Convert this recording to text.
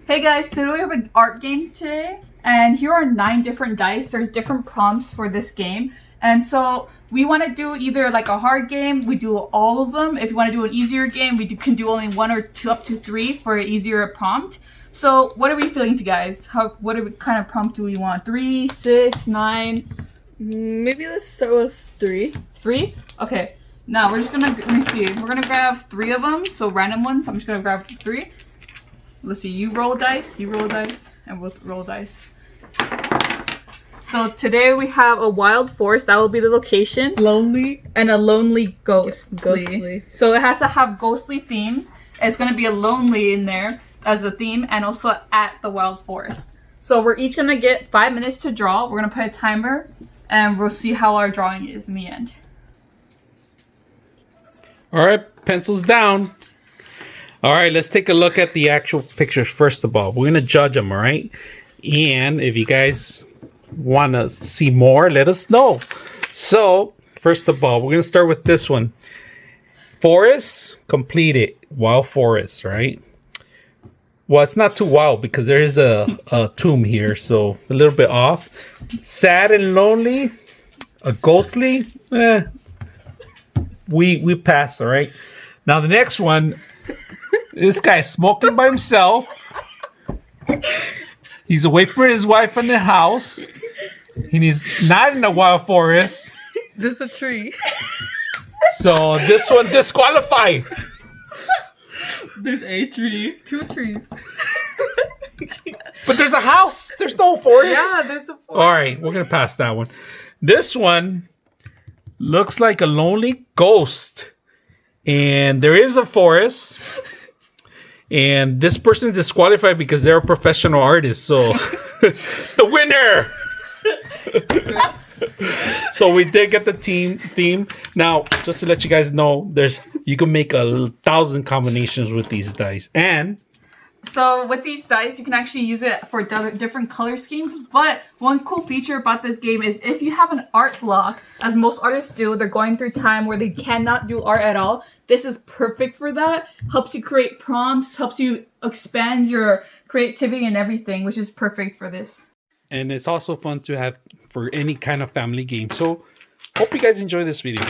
Hey guys, today we have an art game today, and here are 9 different dice. There's different prompts for this game, and so we want to do either like a hard game, we do all of them. If you want to do an easier game, can do only 1 or 2 up to 3 for an easier prompt. So what are we feeling to guys? What kind of prompt do we want? 3, 6, 9? Maybe let's start with 3. 3? Okay. Now we're just gonna, let me see. We're gonna grab 3 of them, so random ones. I'm just gonna grab 3. Let's see, you roll dice, and we'll roll dice. So today we have a wild forest, that will be the location. Lonely. And a lonely ghostly. Ghostly. So it has to have ghostly themes. It's gonna be a lonely in there as a theme, and also at the wild forest. So we're each gonna get 5 minutes to draw. We're gonna put a timer, and we'll see how our drawing is in the end. All right, pencils down. All right, let's take a look at the actual pictures first of all. We're going to judge them, all right? And if you guys want to see more, let us know. So, first of all, we're going to start with this one. Forest, completed. Wild forest, right? Well, it's not too wild because there is a tomb here, so a little bit off. Sad and lonely, a ghostly, we pass, all right? Now, the next one... This guy's smoking by himself. He's away from his wife in the house. And he's not in the wild forest. This is a tree. So this one disqualified. There's a tree. 2 trees. But there's a house. There's no forest. Yeah, there's a forest. All right, we're going to pass that one. This one looks like a lonely ghost. And there is a forest. And this person is disqualified because they're a professional artist. So, the winner! So, we did get the theme. Now, just to let you guys know, you can make 1,000 combinations with these dice. And... So with these dice, you can actually use it for different color schemes. But one cool feature about this game is if you have an art block, as most artists do, they're going through time where they cannot do art at all. This is perfect for that. Helps you create prompts, helps you expand your creativity and everything, which is perfect for this. And it's also fun to have for any kind of family game. So, hope you guys enjoy this video.